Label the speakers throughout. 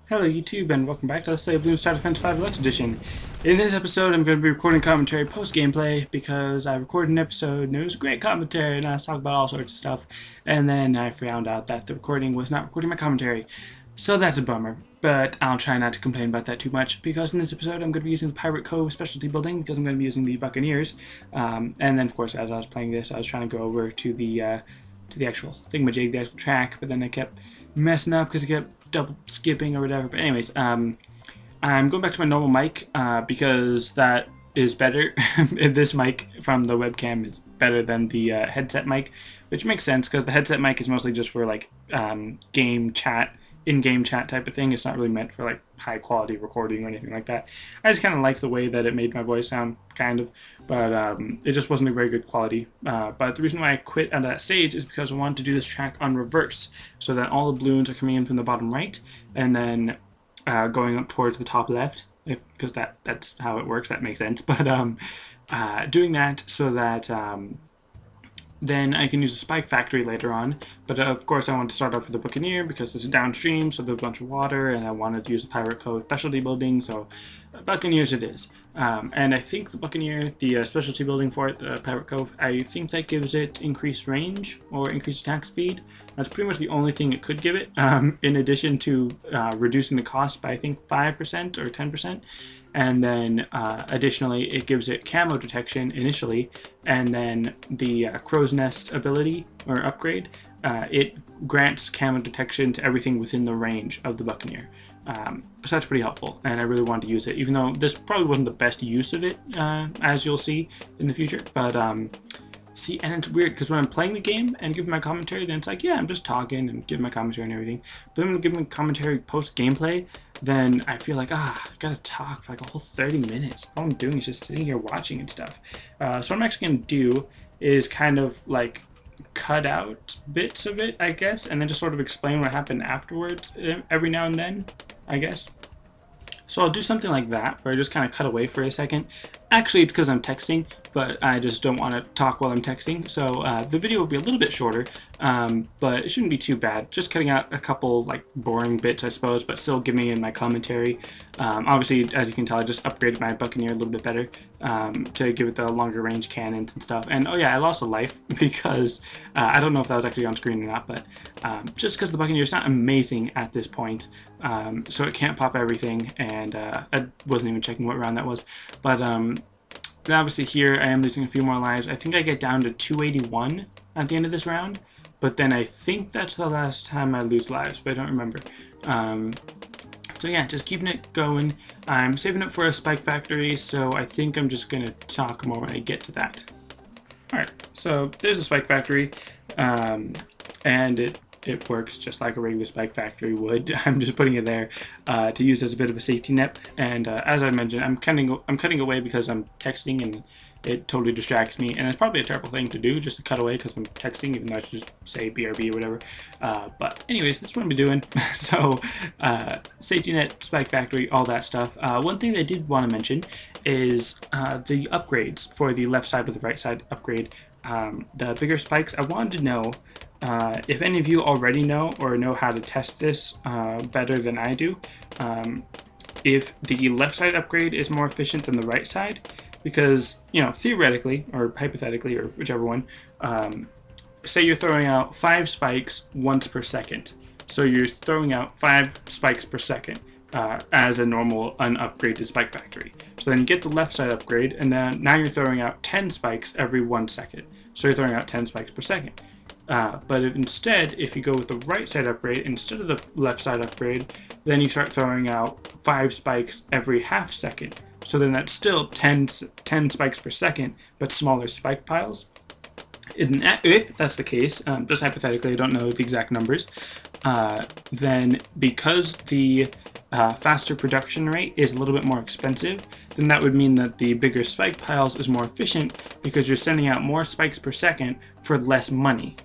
Speaker 1: Hello YouTube and welcome back to Let's Play Bloons Defense 5 Deluxe Edition. In this episode I'm going to be recording commentary post-gameplay because I recorded an episode and it was a great commentary and I was talking about all sorts of stuff, and then I found out that the recording was not recording my commentary. So that's a bummer, but I'll try not to complain about that too much because in this episode I'm going to be using the Pirate Cove specialty building because I'm going to be using the Buccaneers. And then of course as I was playing this I was trying to go over to the actual thingamajig, the actual track, but then I kept messing up because I kept double skipping or whatever. But anyways, I'm going back to my normal mic because that is better. This mic from the webcam is better than the headset mic, which makes sense because the headset mic is mostly just for like game chat, in-game chat type of thing. It's not really meant for like high quality recording or anything like that. I just kind of liked the way that it made my voice sound, kind of, but it just wasn't a very good quality. But the reason why I quit out of that stage is because I wanted to do this track on reverse, so that all the balloons are coming in from the bottom right and then going up towards the top left, because that's how it works. That makes sense. But doing that so that then I can use a spike factory later on. But of course I want to start off with the Buccaneer because it's a downstream, so there's a bunch of water, and I wanted to use the Pirate Cove specialty building, so Buccaneers it is. And I think the Buccaneer, the specialty building for it, the Pirate Cove, I think that gives it increased range or increased attack speed. That's pretty much the only thing it could give it, in addition to reducing the cost by I think 5% or 10%. And then additionally it gives it camo detection initially, and then the crow's nest ability or upgrade, it grants camo detection to everything within the range of the Buccaneer. So that's pretty helpful, and I really wanted to use it, even though this probably wasn't the best use of it, as you'll see in the future. But see, and it's weird because when I'm playing the game and giving my commentary, then it's like, yeah, I'm just talking and giving my commentary and everything. But then when I'm giving commentary post gameplay, then I feel like, I gotta talk for like a whole 30 minutes. All I'm doing is just sitting here watching and stuff. So what I'm actually gonna do is kind of like cut out bits of it, I guess, and then just sort of explain what happened afterwards every now and then, I guess. So I'll do something like that, where I just kind of cut away for a second. Actually, it's because I'm texting, but I just don't want to talk while I'm texting, so the video will be a little bit shorter, but it shouldn't be too bad. Just cutting out a couple like boring bits, I suppose, but still giving in my commentary. Obviously, as you can tell, I just upgraded my Buccaneer a little bit better to give it the longer range cannons and stuff. And oh yeah, I lost a life because I don't know if that was actually on screen or not, but just because the Buccaneer is not amazing at this point, so it can't pop everything, and I wasn't even checking what round that was, but obviously here I am losing a few more lives. I think I get down to 281 at the end of this round, but then I think that's the last time I lose lives, but I don't remember. So yeah, just keeping it going. I'm saving up for a spike factory, so I think I'm just going to talk more when I get to that. Alright, so there's a spike factory, and it works just like a regular spike factory would. I'm just putting it there to use as a bit of a safety net. And as I mentioned, I'm cutting away because I'm texting and it totally distracts me. And it's probably a terrible thing to do, just to cut away because I'm texting, even though I should just say BRB or whatever. But anyways, that's what I'm doing. So safety net, spike factory, all that stuff. One thing that I did want to mention is the upgrades for the left side or the right side upgrade. The bigger spikes, I wanted to know if any of you already know or know how to test this better than I do, if the left side upgrade is more efficient than the right side, because, you know, theoretically or hypothetically or whichever one, say you're throwing out 5 spikes once per second, so you're throwing out 5 spikes per second as a normal unupgraded spike factory. So then you get the left side upgrade, and then now you're throwing out 10 spikes every 1 second, so you're throwing out 10 spikes per second. But if you go with the right side upgrade instead of the left side upgrade, then you start throwing out 5 spikes every half second. So then that's still 10 spikes per second, but smaller spike piles. If that's the case, just hypothetically, I don't know the exact numbers, then because the faster production rate is a little bit more expensive, then that would mean that the bigger spike piles is more efficient because you're sending out more spikes per second for less money.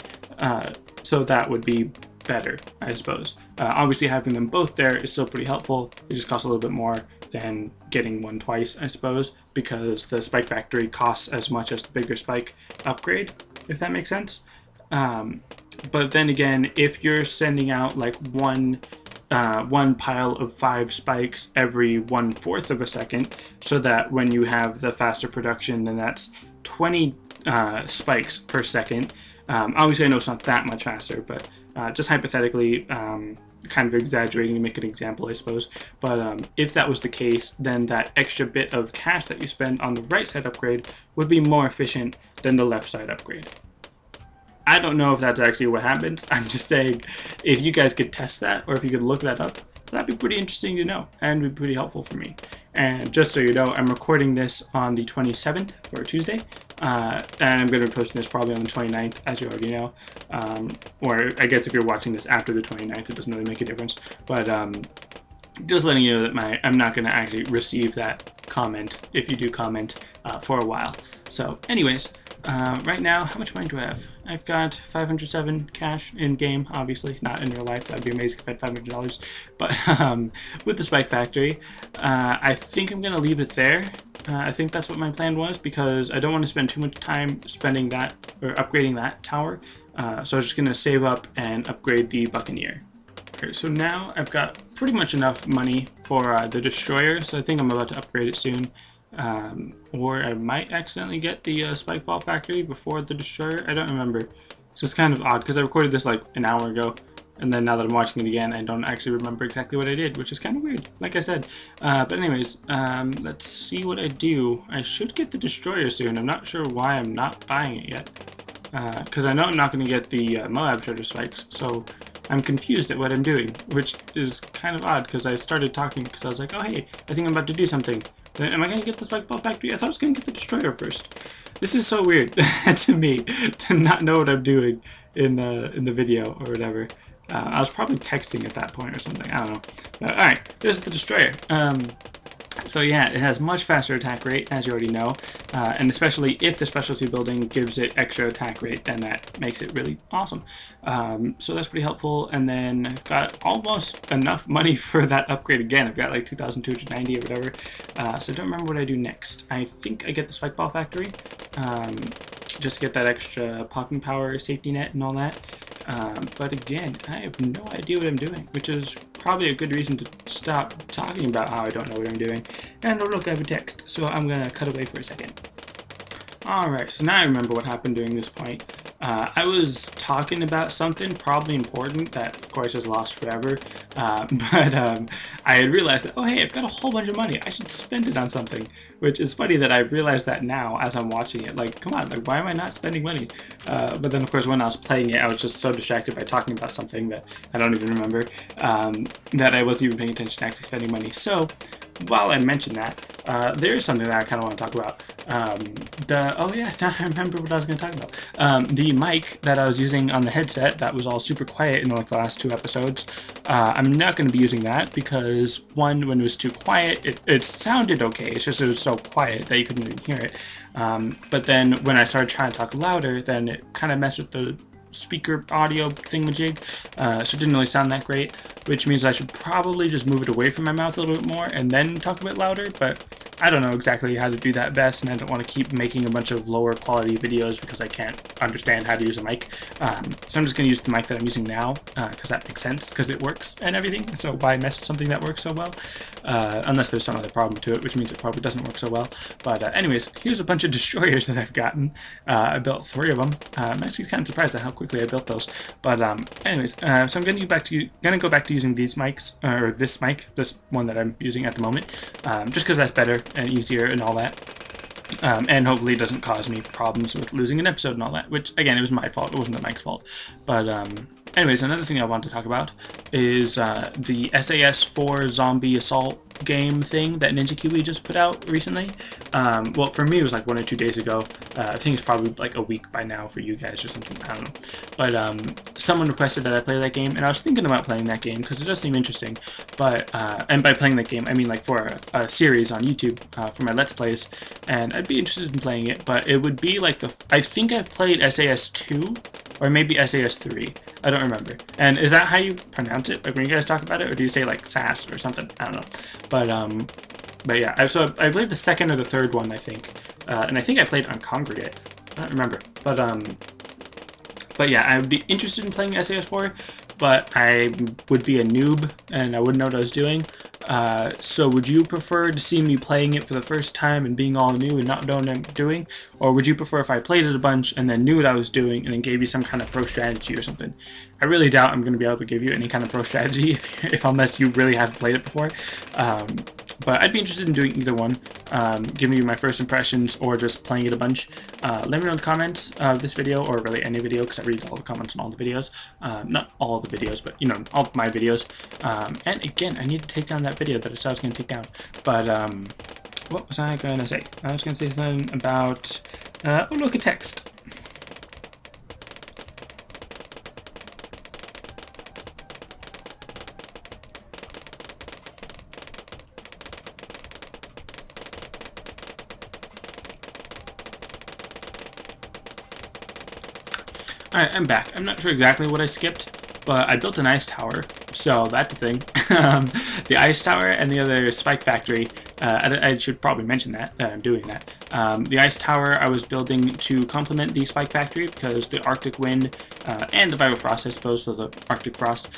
Speaker 1: So that would be better, I suppose. Obviously having them both there is still pretty helpful. It just costs a little bit more than getting one twice, I suppose, because the spike factory costs as much as the bigger spike upgrade, if that makes sense. But then again, if you're sending out like one one pile of 5 spikes every 1/4 of a second, so that when you have the faster production, then that's 20 spikes per second. Obviously, I know it's not that much faster, but just hypothetically, kind of exaggerating to make an example, I suppose. But if that was the case, then that extra bit of cash that you spend on the right side upgrade would be more efficient than the left side upgrade. I don't know if that's actually what happens. I'm just saying, if you guys could test that, or if you could look that up, that'd be pretty interesting to know, and be pretty helpful for me. And just so you know, I'm recording this on the 27th for Tuesday, and I'm going to be posting this probably on the 29th, as you already know. Or I guess if you're watching this after the 29th, it doesn't really make a difference. But just letting you know that I'm not going to actually receive that comment, if you do comment, for a while. So anyways, right now, how much money do I have? I've got 507 cash in game, obviously, not in real life. That'd be amazing if I had $500. But with the Spike Factory, I think I'm going to leave it there. I think that's what my plan was, because I don't want to spend too much time spending that, or upgrading that tower. So I'm just going to save up and upgrade the Buccaneer. Okay, so now I've got pretty much enough money for the Destroyer, so I think I'm about to upgrade it soon. Or I might accidentally get the Spike Ball Factory before the Destroyer. I don't remember. So it's kind of odd, because I recorded this like an hour ago, and then now that I'm watching it again, I don't actually remember exactly what I did, which is kind of weird, like I said. But anyways, let's see what I do. I should get the Destroyer soon. I'm not sure why I'm not buying it yet, because I know I'm not going to get the Moab Treasure Spikes, so I'm confused at what I'm doing, which is kind of odd, because I started talking because I was like, oh hey, I think I'm about to do something. Am I going to get the Spike Ball Factory? I thought I was going to get the Destroyer first. This is so weird to me, to not know what I'm doing in the video or whatever. I was probably texting at that point or something, I don't know. But alright, this is the Destroyer. So yeah, it has much faster attack rate, as you already know, and especially if the specialty building gives it extra attack rate, then that makes it really awesome. So that's pretty helpful, and then I've got almost enough money for that upgrade again. I've got like 2,290 or whatever, so I don't remember what I do next. I think I get the Spike Ball Factory, just to get that extra popping power, safety net, and all that. But again, I have no idea what I'm doing, which is probably a good reason to stop talking about how I don't know what I'm doing. And oh look, I have a text, so I'm gonna cut away for a second. Alright, so now I remember what happened during this point. I was talking about something probably important that, of course, is lost forever, but I had realized that, oh hey, I've got a whole bunch of money, I should spend it on something, which is funny that I realized that now as I'm watching it. Like, come on, like, why am I not spending money? But then, of course, when I was playing it, I was just so distracted by talking about something that I don't even remember, that I wasn't even paying attention to actually spending money. So, while I mentioned that, there is something that I kind of want to talk about. Oh yeah, now I remember what I was going to talk about. The mic that I was using on the headset that was all super quiet in like the last 2 episodes, I'm not going to be using that because, one, when it was too quiet, it sounded okay, it's just it was so quiet that you couldn't even hear it. But then when I started trying to talk louder, then it kind of messed with the speaker audio thingamajig, so it didn't really sound that great, which means I should probably just move it away from my mouth a little bit more and then talk a bit louder, but I don't know exactly how to do that best, and I don't want to keep making a bunch of lower quality videos because I can't understand how to use a mic. So I'm just going to use the mic that I'm using now, because that makes sense, because it works and everything, so why mess with something that works so well? Unless there's some other problem to it, which means it probably doesn't work so well. But anyways, here's a bunch of Destroyers that I've gotten. I built 3 of them. I'm actually kind of surprised at how quickly I built those. But anyways, so I'm going to go back to using these mics, or this mic, this one that I'm using at the moment, just because that's better and easier and all that. And hopefully it doesn't cause me problems with losing an episode and all that, which, again, it was my fault, it wasn't the mic's fault. But anyways, another thing I wanted to talk about is the SAS4 Zombie Assault game thing that Ninja Kiwi just put out recently. Well, for me, it was like 1 or 2 days ago. I think it's probably like a week by now for you guys or something, I don't know. But someone requested that I play that game, and I was thinking about playing that game because it does seem interesting. But, and by playing that game, I mean like for a series on YouTube for my Let's Plays, and I'd be interested in playing it, but it would be like I think I've played SAS2, or maybe SAS3. I don't remember. And is that how you pronounce it? Like when you guys talk about it, or do you say like SAS or something? I don't know. But yeah, so I played the 2nd or the 3rd one, I think. And I think I played on Congregate. I don't remember. But yeah, I would be interested in playing SAS4. but I would be a noob and I wouldn't know what I was doing. So would you prefer to see me playing it for the first time and being all new and not knowing what I'm doing? Or would you prefer if I played it a bunch and then knew what I was doing and then gave you some kind of pro strategy or something? I really doubt I'm going to be able to give you any kind of pro strategy if unless you really have played it before. But I'd be interested in doing either one, giving you my first impressions or just playing it a bunch. Let me know in the comments of this video, or really any video, because I read all the comments on all the videos. Not all the videos, but, you know, all of my videos. And again, I need to take down that video that I said I was going to take down. But, what was I going to say? I was going to say something about, oh, look, a text. Alright, I'm back. I'm not sure exactly what I skipped, but I built an ice tower, so that's a thing. The ice tower and the other spike factory, I should probably mention that I'm doing that. The ice tower I was building to complement the spike factory because the Arctic wind and the biofrost, I suppose, so the Arctic frost,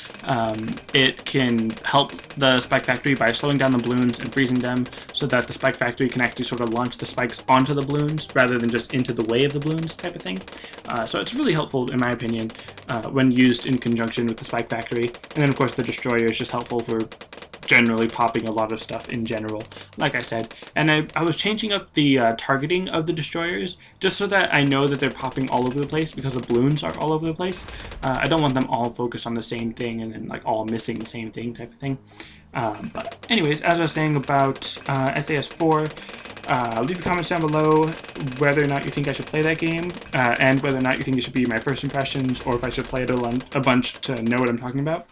Speaker 1: it can help the spike factory by slowing down the balloons and freezing them so that the spike factory can actually sort of launch the spikes onto the balloons rather than just into the way of the balloons type of thing. So it's really helpful, in my opinion, when used in conjunction with the spike factory. And then, of course, the destroyer is just helpful for generally popping a lot of stuff in general, like I said. And I was changing up the targeting of the destroyers just so that I know that they're popping all over the place because the balloons are all over the place. I don't want them all focused on the same thing and then like all missing the same thing type of thing. But anyways, as I was saying about SAS4, leave your comments down below whether or not you think I should play that game, and whether or not you think it should be my first impressions, or if I should play it a bunch to know what I'm talking about.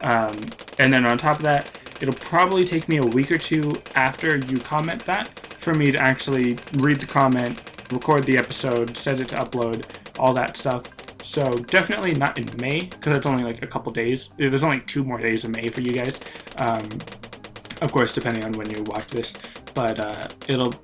Speaker 1: And then on top of that, it'll probably take me a week or two after you comment that for me to actually read the comment, record the episode, set it to upload, all that stuff. So definitely not in May, because it's only like a couple days. There's only 2 more days of May for you guys. Of course, depending on when you watch this. But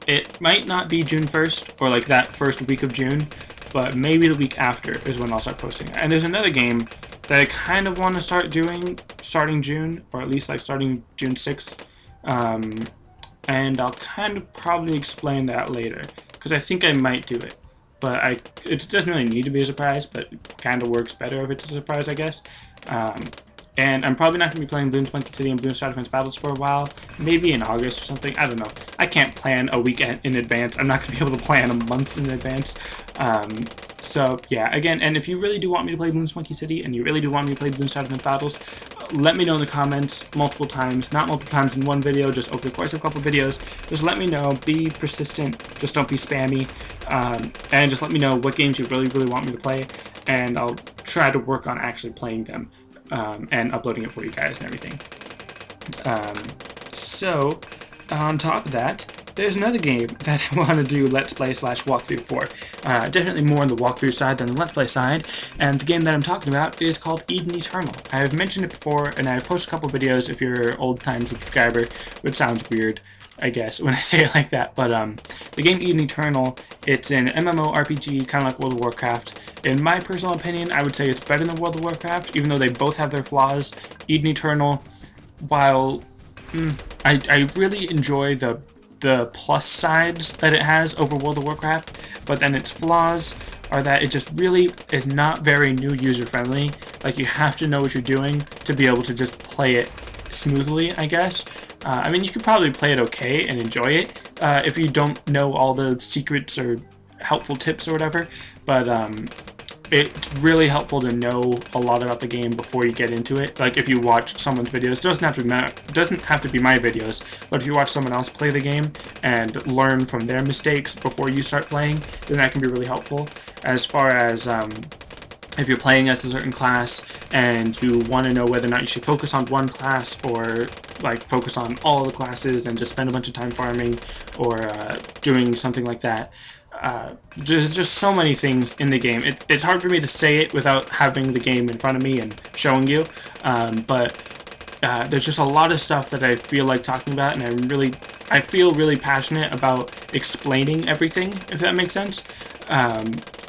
Speaker 1: it might not be June 1st, or like that first week of June, but maybe the week after is when I'll start posting it. And there's another game that I kind of want to start doing starting June, or at least like starting June 6th. And I'll kind of probably explain that later, because I think I might do it. But it doesn't really need to be a surprise, but it kind of works better if it's a surprise, I guess. And I'm probably not going to be playing Bloons Wiki and Bloons Star Defense Battles for a while. Maybe in August or something. I don't know. I can't plan a week in advance. I'm not going to be able to plan a month in advance. So, yeah, again, and if you really do want me to play Bloons Wiki and you really do want me to play Bloons Star Defense Battles, let me know in the comments multiple times. Not multiple times in one video, just over the course of a couple videos. Just let me know. Be persistent. Just don't be spammy. And just let me know what games you really, really want me to play. And I'll try to work on actually playing them. And uploading it for you guys and everything. So, on top of that, there's another game that I want to do Let's Play / walkthrough for. Definitely more on the walkthrough side than the Let's Play side, and the game that I'm talking about is called Eden Eternal. I've mentioned it before, and I've posted a couple videos if you're an old-time subscriber, which sounds weird, I guess, when I say it like that, but the game Eden Eternal, it's an MMORPG, kind of like World of Warcraft. In my personal opinion, I would say it's better than World of Warcraft, even though they both have their flaws. Eden Eternal, while I really enjoy the plus sides that it has over World of Warcraft, but then its flaws are that it just really is not very new user-friendly. Like, you have to know what you're doing to be able to just play it smoothly, I guess. I mean, you could probably play it okay and enjoy it if you don't know all the secrets or helpful tips or whatever, but it's really helpful to know a lot about the game before you get into it. Like, if you watch someone's videos, it doesn't have to be my videos, but if you watch someone else play the game and learn from their mistakes before you start playing, then that can be really helpful. As far as if you're playing as a certain class and you want to know whether or not you should focus on one class or like focus on all the classes and just spend a bunch of time farming or doing something like that. There's just so many things in the game. It's hard for me to say it without having the game in front of me and showing you, but there's just a lot of stuff that I feel like talking about, and I feel really passionate about explaining everything, if that makes sense.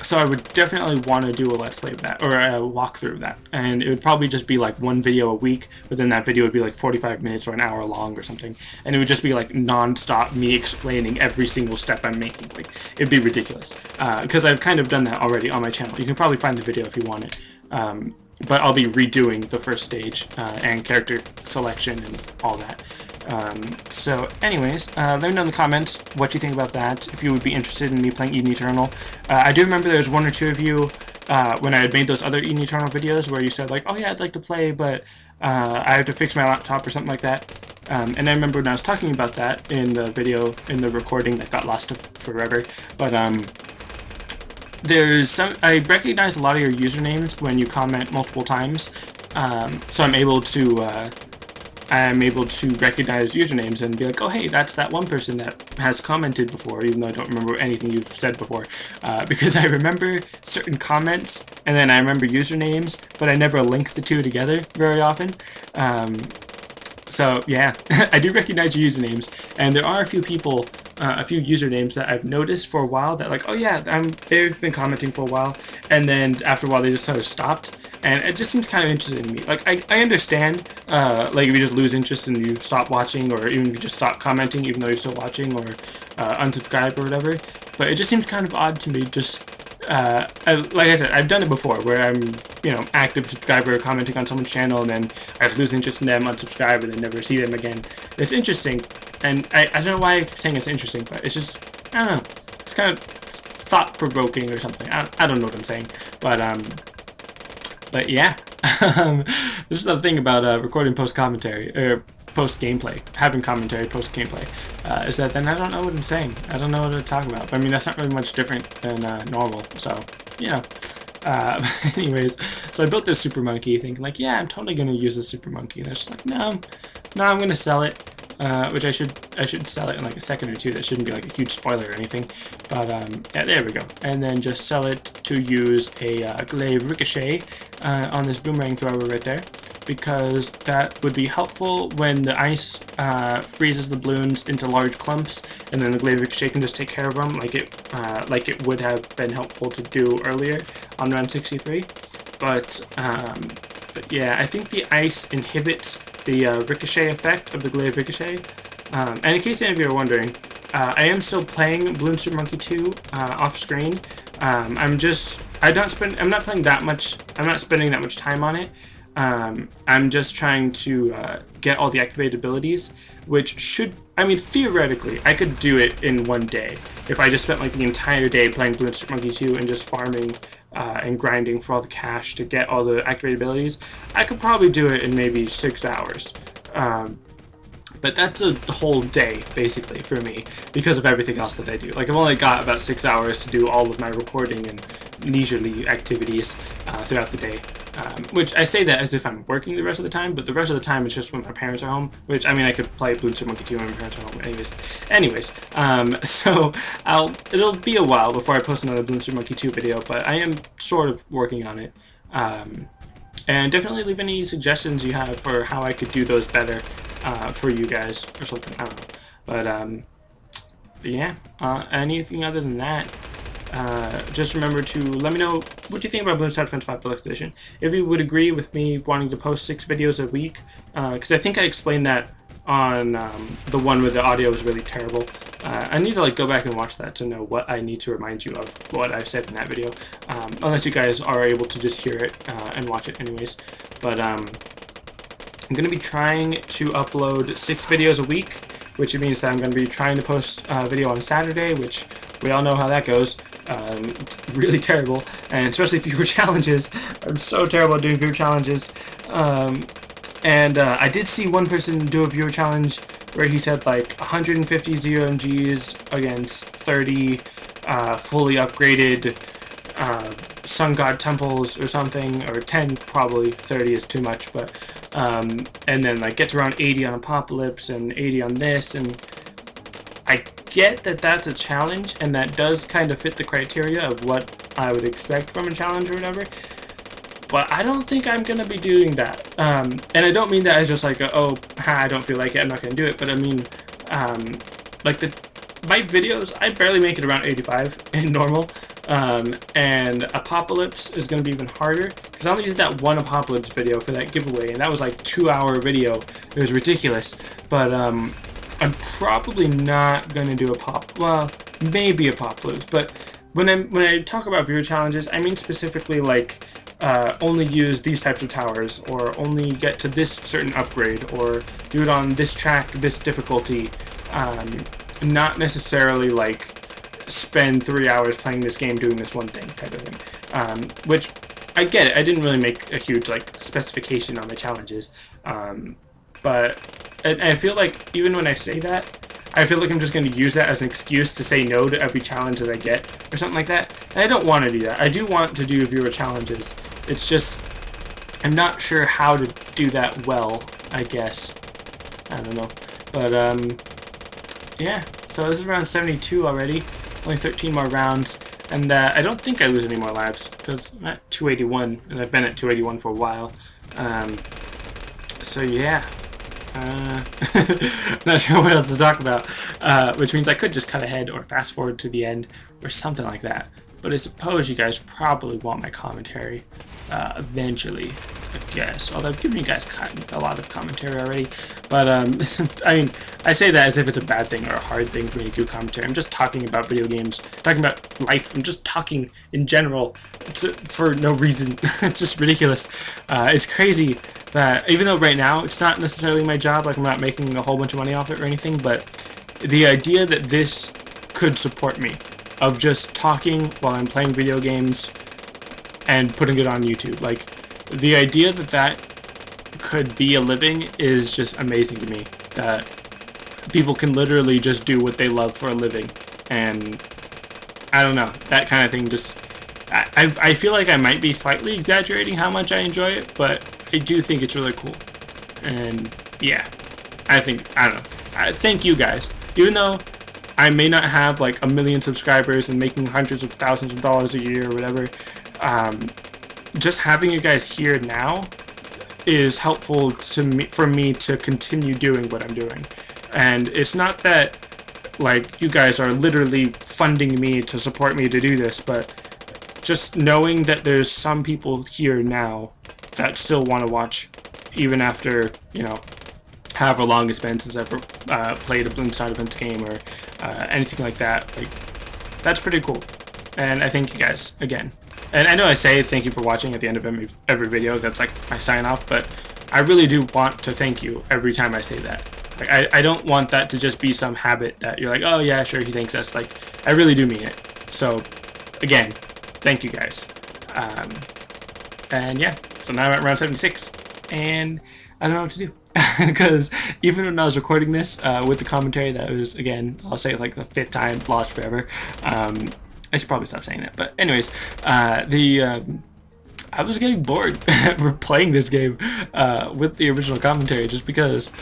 Speaker 1: So I would definitely want to do a Let's Play of that, or a walkthrough of that. And it would probably just be like one video a week, but then that video would be like 45 minutes or an hour long or something. And it would just be like non-stop me explaining every single step I'm making. Like, it'd be ridiculous. Because I've kind of done that already on my channel. You can probably find the video if you want it. But I'll be redoing the first stage and character selection and all that. So anyways, let me know in the comments what you think about that, if you would be interested in me playing Eden Eternal. I do remember there was one or two of you when I had made those other Eden Eternal videos where you said like, oh yeah, I'd like to play, but I have to fix my laptop or something like that. And I remember when I was talking about that in the video, in the recording that got lost forever, but there's some, I recognize a lot of your usernames when you comment multiple times, so I'm able to recognize usernames and be like, oh hey, that's that one person that has commented before, even though I don't remember anything you've said before, because I remember certain comments, and then I remember usernames, but I never link the two together very often. So yeah, I do recognize your usernames, and there are a few people, a few usernames that I've noticed for a while that like, oh yeah, they've been commenting for a while, and then after a while they just sort of stopped, and it just seems kind of interesting to me. Like, I understand, like if you just lose interest and you stop watching, or even if you just stop commenting even though you're still watching, or unsubscribe or whatever, but it just seems kind of odd to me, just like I said, I've done it before, where I'm, you know, active subscriber commenting on someone's channel, and then I lose interest in them, unsubscribe, and then never see them again. It's interesting, and I don't know why I'm saying it's interesting, but it's just, I don't know, it's kind of thought-provoking or something. I don't know what I'm saying, but yeah, this is the thing about recording post-commentary, or post-gameplay, having commentary post-gameplay, is that then I don't know what I'm saying. I don't know what to talk about. But, I mean, that's not really much different than normal, so, you know. Anyways, so I built this super monkey thinking, like, yeah, I'm totally going to use this super monkey. And I was just like, no, I'm going to sell it, which I should sell it in like a second or two. That shouldn't be like a huge spoiler or anything. But, yeah, there we go. And then just sell it to use a glaive ricochet on this boomerang thrower right there, because that would be helpful when the ice freezes the balloons into large clumps, and then the glaive ricochet can just take care of them, like it would have been helpful to do earlier on round 63. But yeah, I think the ice inhibits the ricochet effect of the glaive ricochet. And in case any of you are wondering, I am still playing Bloons Wiki 2 off screen. I'm not playing that much. I'm not spending that much time on it. I'm just trying to get all the activated abilities, which should, I mean, theoretically, I could do it in one day. If I just spent like the entire day playing Bloons Wiki 2 and just farming and grinding for all the cash to get all the activated abilities, I could probably do it in maybe 6 hours. But that's a whole day, basically, for me, because of everything else that I do. Like, I've only got about 6 hours to do all of my recording and leisurely activities throughout the day. Which I say that as if I'm working the rest of the time, but the rest of the time it's just when my parents are home, which, I mean, I could play Bloons Wiki 2 when my parents are home, anyways, so it'll be a while before I post another Bloons Wiki 2 video, but I am sort of working on it, and definitely leave any suggestions you have for how I could do those better, for you guys, or something, I don't know, but yeah, anything other than that, just remember to let me know what you think about Bloons Defense 5 Deluxe Edition. If you would agree with me wanting to post 6 videos a week, because I think I explained that on the one where the audio was really terrible. I need to like go back and watch that to know what I need to remind you of what I said in that video, unless you guys are able to just hear it and watch it anyways. But I'm going to be trying to upload 6 videos a week, which means that I'm going to be trying to post a video on Saturday, which we all know how that goes. Really terrible, and especially viewer challenges. I'm so terrible at doing viewer challenges. And I did see one person do a viewer challenge where he said like 150 ZOMGs against 30 fully upgraded Sun God temples or something, or 10 probably, 30 is too much, but and then like get to around 80 on Apocalypse and 80 on this, and I get that that's a challenge, and that does kind of fit the criteria of what I would expect from a challenge or whatever, but I don't think I'm going to be doing that. And I don't mean that as just like, I don't feel like it, I'm not going to do it, but I mean, like my videos, I barely make it around 85 in normal, And Apocalypse is going to be even harder because I only did that one Apocalypse video for that giveaway, and that was like 2-hour video. It was ridiculous. But I'm probably not going to do maybe Apocalypse. But when I talk about viewer challenges, I mean specifically like only use these types of towers, or only get to this certain upgrade, or do it on this track, this difficulty. Not necessarily like spend 3 hours playing this game doing this one thing type of thing. Which I get it. I didn't really make a huge like specification on the challenges, but I feel like even when I say that, I feel like I'm just going to use that as an excuse to say no to every challenge that I get or something like that. And I don't want to do that. I do want to do viewer challenges. It's just I'm not sure how to do that well, I guess. I don't know. But yeah. So this is round 72 already. Only 13 more rounds. And I don't think I lose any more lives because I'm at 281, and I've been at 281 for a while. So yeah. Not sure what else to talk about, which means I could just cut ahead or fast forward to the end or something like that. But I suppose you guys probably want my commentary eventually, I guess. Although I've given you guys a lot of commentary already. But I mean, I say that as if it's a bad thing or a hard thing for me to do commentary. I'm just talking about video games, talking about life. I'm just talking in general for no reason. It's just ridiculous. It's crazy that even though right now it's not necessarily my job, like I'm not making a whole bunch of money off it or anything, but the idea that this could support me, of just talking while I'm playing video games and putting it on YouTube, like the idea that that could be a living is just amazing to me, that people can literally just do what they love for a living. And I don't know, that kind of thing just I feel like I might be slightly exaggerating how much I enjoy it, but I do think it's really cool. And yeah, I don't know. Thank you guys. Even though I may not have like 1 million subscribers and making hundreds of thousands of dollars a year or whatever, just having you guys here now is helpful to me, for me to continue doing what I'm doing. And it's not that like you guys are literally funding me to support me to do this, but just knowing that there's some people here now that still want to watch, even after, you know, however long it's been since I've played a Bloons Wiki game or anything like that. Like, that's pretty cool. And I thank you guys again. And I know I say thank you for watching at the end of every video. That's like my sign off, but I really do want to thank you every time I say that. Like, I don't want that to just be some habit that you're like, oh yeah, sure, he thanks us. Like, I really do mean it. So, again, thank you guys. And yeah, so now I'm at round 76, and I don't know what to do. Because even when I was recording this with the commentary, that was, again, I'll say like the 5th time, lost forever. I should probably stop saying that. But anyways, I was getting bored playing this game with the original commentary, just because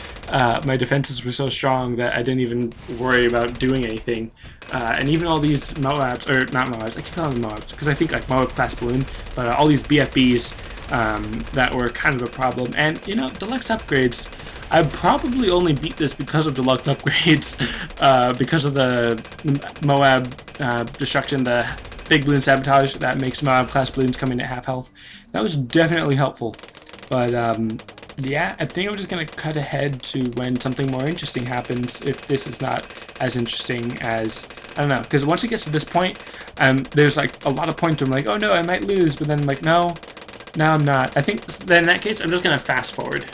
Speaker 1: my defenses were so strong that I didn't even worry about doing anything. And even all these Moabs, or not Moabs, I keep calling them Moabs because I think like Moab class balloon, but all these BFBs that were kind of a problem. And you know, deluxe upgrades, I probably only beat this because of deluxe upgrades, because of the Moab destruction, the big balloon sabotage that makes Moab class balloons come in at half health. That was definitely helpful. But yeah, I think I'm just gonna cut ahead to when something more interesting happens, if this is not as interesting as, I don't know, because once it gets to this point, there's like a lot of points where I'm like, oh no, I might lose, but then I'm like, no, I'm not. I think then in that case, I'm just gonna fast forward.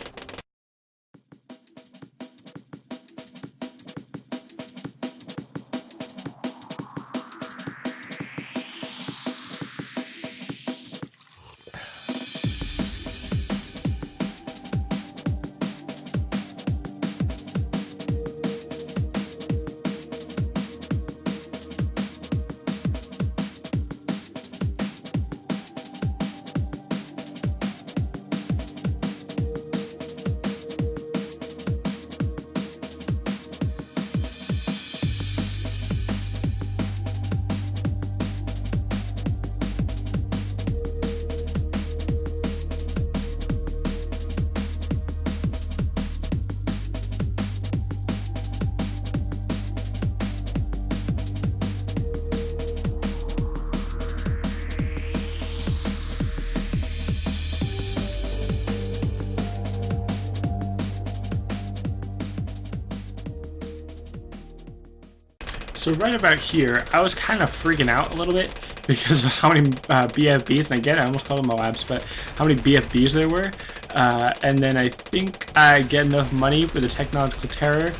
Speaker 1: So right about here, I was kind of freaking out a little bit because of how many BFBs, and again, I almost called them Moabs, but how many BFBs there were. And then I think I get enough money for the Technological Terror,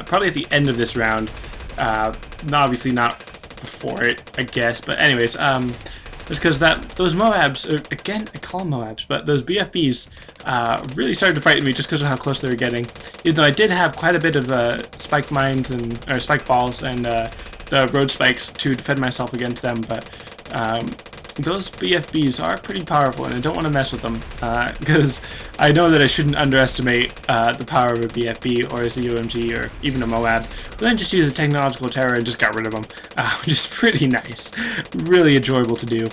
Speaker 1: probably at the end of this round. Obviously not before it, I guess, but anyways, it's because those Moabs, again, I call them Moabs, but those BFBs really started to frighten me just because of how close they were getting. Even though I did have quite a bit of spike mines or spike balls and the road spikes to defend myself against them, but those BFBs are pretty powerful, and I don't want to mess with them because I know that I shouldn't underestimate the power of a BFB or a ZOMG or even a Moab. But then just use a Technological Terror and just got rid of them, which is pretty nice. Really enjoyable to do,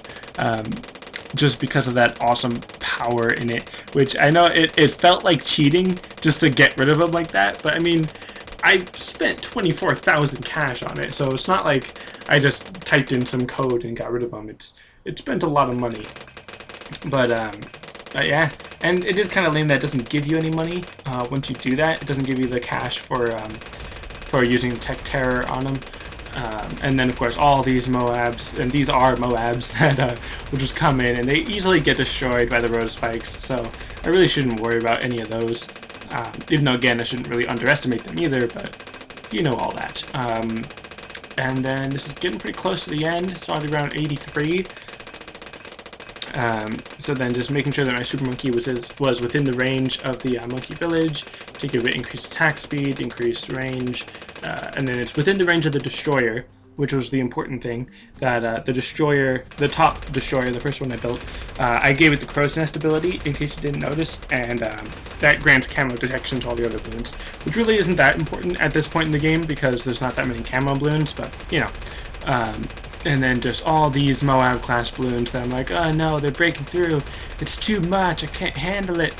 Speaker 1: just because of that awesome power in it, which I know it felt like cheating just to get rid of them like that, but I mean, I spent 24,000 cash on it, so it's not like I just typed in some code and got rid of them. It spent a lot of money, but yeah, and it is kind of lame that it doesn't give you any money once you do that. It doesn't give you the cash for using Tech Terror on them, and then of course all these Moabs, and these are Moabs that will just come in and they easily get destroyed by the road spikes. So I really shouldn't worry about any of those. Even though again I shouldn't really underestimate them either, but you know all that. And then this is getting pretty close to the end. It's already around 83. So then just making sure that my Super Monkey was within the range of the Monkey Village to give it increased attack speed, increased range, and then it's within the range of the Destroyer, which was the important thing. That the Destroyer, the top Destroyer, the first one I built, I gave it the Crow's Nest ability, in case you didn't notice, and that grants camo detection to all the other balloons, which really isn't that important at this point in the game because there's not that many camo balloons, but you know. And then just all these Moab class balloons that I'm like, oh no, they're breaking through. It's too much. I can't handle it.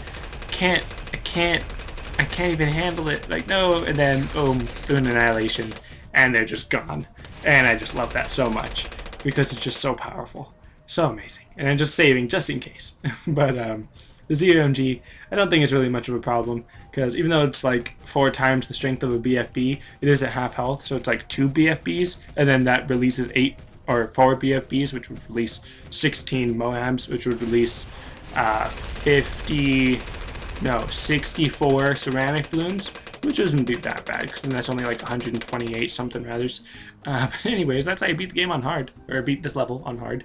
Speaker 1: I can't even handle it. Like, no. And then boom, balloon annihilation, and they're just gone. And I just love that so much because it's just so powerful, so amazing. And I'm just saving just in case. But the ZOMG, I don't think it's really much of a problem because even though it's like 4 times the strength of a BFB, it is at half health, so it's like 2 BFBs, and then that releases 4 BFBs, which would release 16 Moabs, which would release 64 ceramic balloons, which isn't that bad, because then that's only like 128 something rathers. But anyways, that's how you beat the game on hard, or beat this level on hard.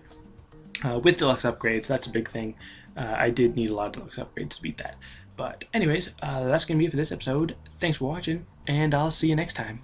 Speaker 1: With deluxe upgrades, that's a big thing. I did need a lot of deluxe upgrades to beat that. But anyways, that's going to be it for this episode. Thanks for watching, and I'll see you next time.